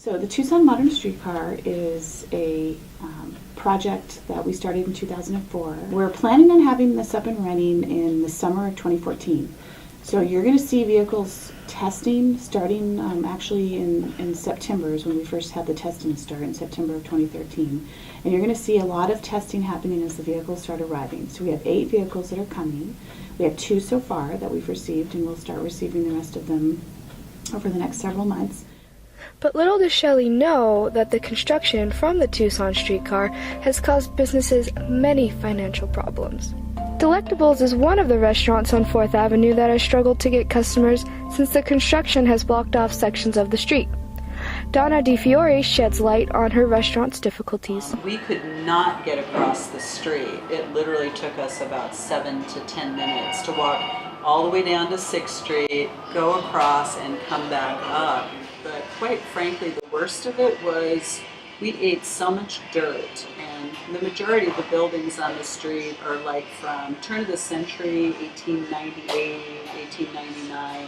So the Tucson Modern Streetcar is a project that we started in 2004. We're planning on having this up and running in the summer of 2014. So you're going to see vehicles testing starting actually in September is when we first had the testing start in September of 2013. And you're going to see a lot of testing happening as the vehicles start arriving. So we have 8 vehicles that are coming. We have 2 so far that we've received, and we'll start receiving the rest of them over the next several months. But little does Shelley know that the construction from the Tucson streetcar has caused businesses many financial problems. Delectables is one of the restaurants on 4th Avenue that has struggled to get customers since the construction has blocked off sections of the street. Donna DiFiore sheds light on her restaurant's difficulties. We could not get across the street. It literally took us about 7 to 10 minutes to walk all the way down to 6th Street, go across, and come back up. But quite frankly, the worst of it was we ate so much dirt, and the majority of the buildings on the street are like from turn of the century, 1898, 1899,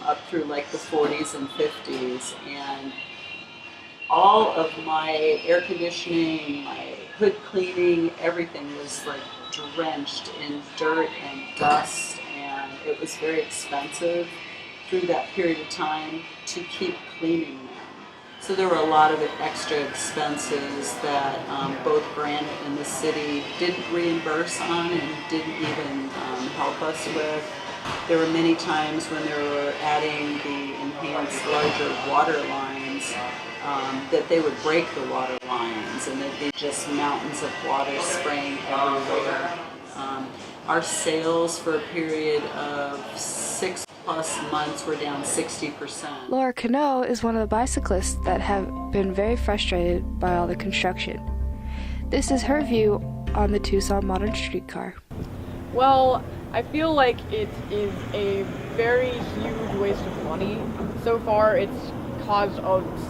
up through like the 40s and 50s. And all of my air conditioning, my hood cleaning, everything was like drenched in dirt and dust, and it was very expensive through that period of time to keep cleaning them. So there were a lot of extra expenses that both Granite and the city didn't reimburse on and didn't even help us with. There were many times when they were adding the enhanced larger water lines that they would break the water lines and there'd be just mountains of water spraying everywhere. Our sales for a period of 6+ months were down 60%. Laura Cano is one of the bicyclists that have been very frustrated by all the construction. This is her view on the Tucson Modern Streetcar. Well, I feel like it is a very huge waste of money. So far, it's caused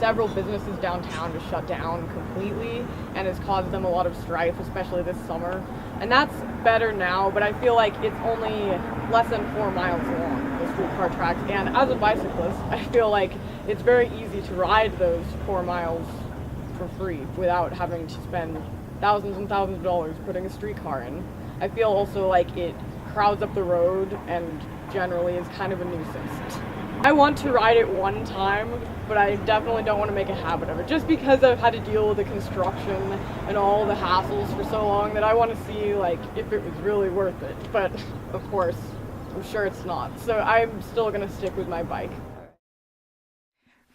several businesses downtown to shut down completely, and has caused them a lot of strife, especially this summer. And that's better now, but I feel like it's only less than 4 miles long, the streetcar tracks. And as a bicyclist, I feel like it's very easy to ride those 4 miles for free without having to spend thousands and thousands of dollars putting a streetcar in. I feel also like it crowds up the road and generally is kind of a nuisance. I want to ride it one time, but I definitely don't want to make a habit of it, just because I've had to deal with the construction and all the hassles for so long that I want to see like if it was really worth it. But of course, I'm sure it's not. So I'm still going to stick with my bike.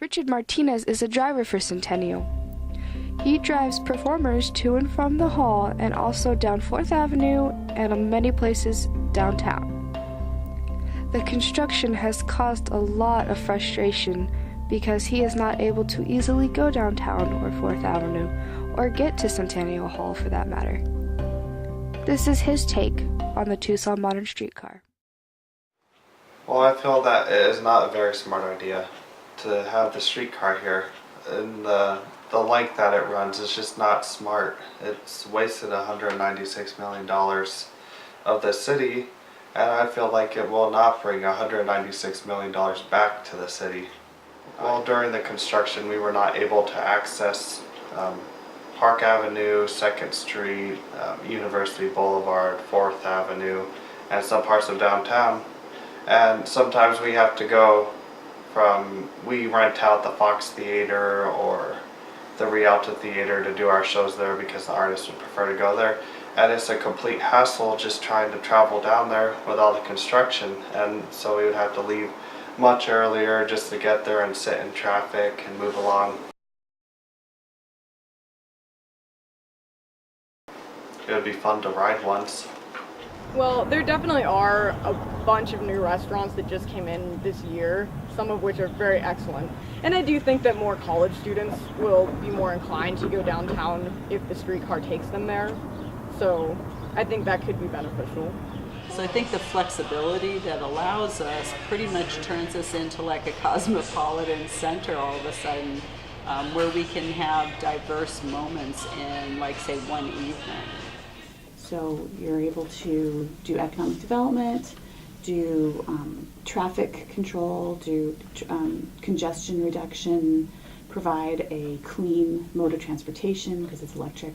Richard Martinez is a driver for Centennial. He drives performers to and from the hall and also down 4th Avenue and many places downtown. The construction has caused a lot of frustration because he is not able to easily go downtown or 4th Avenue or get to Centennial Hall for that matter. This is his take on the Tucson Modern Streetcar. Well, I feel that it is not a very smart idea to have the streetcar here. And the length that it runs is just not smart. It's wasted $196 million of the city, and I feel like it will not bring $196 million back to the city. Well, during the construction, we were not able to access Park Avenue, 2nd Street, University Boulevard, 4th Avenue, and some parts of downtown. And sometimes we have to go we rent out the Fox Theater or the Rialto Theater to do our shows there because the artists would prefer to go there. And it's a complete hassle just trying to travel down there with all the construction, and so we would have to leave much earlier just to get there and sit in traffic and move along. It would be fun to ride once. Well, there definitely are a bunch of new restaurants that just came in this year, some of which are very excellent. And I do think that more college students will be more inclined to go downtown if the streetcar takes them there. So I think that could be beneficial. So I think the flexibility that allows us pretty much turns us into like a cosmopolitan center all of a sudden, where we can have diverse moments in, like, say, one evening. So you're able to do economic development, do traffic control, do congestion reduction provide a clean mode of transportation because it's electric,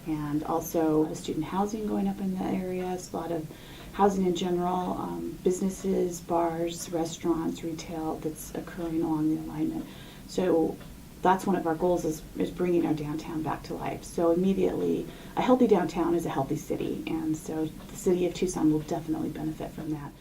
and also the student housing going up in the area. It's a lot of housing in general, businesses, bars, restaurants, retail that's occurring along the alignment. So that's one of our goals is bringing our downtown back to life. So immediately, a healthy downtown is a healthy city, and so the city of Tucson will definitely benefit from that.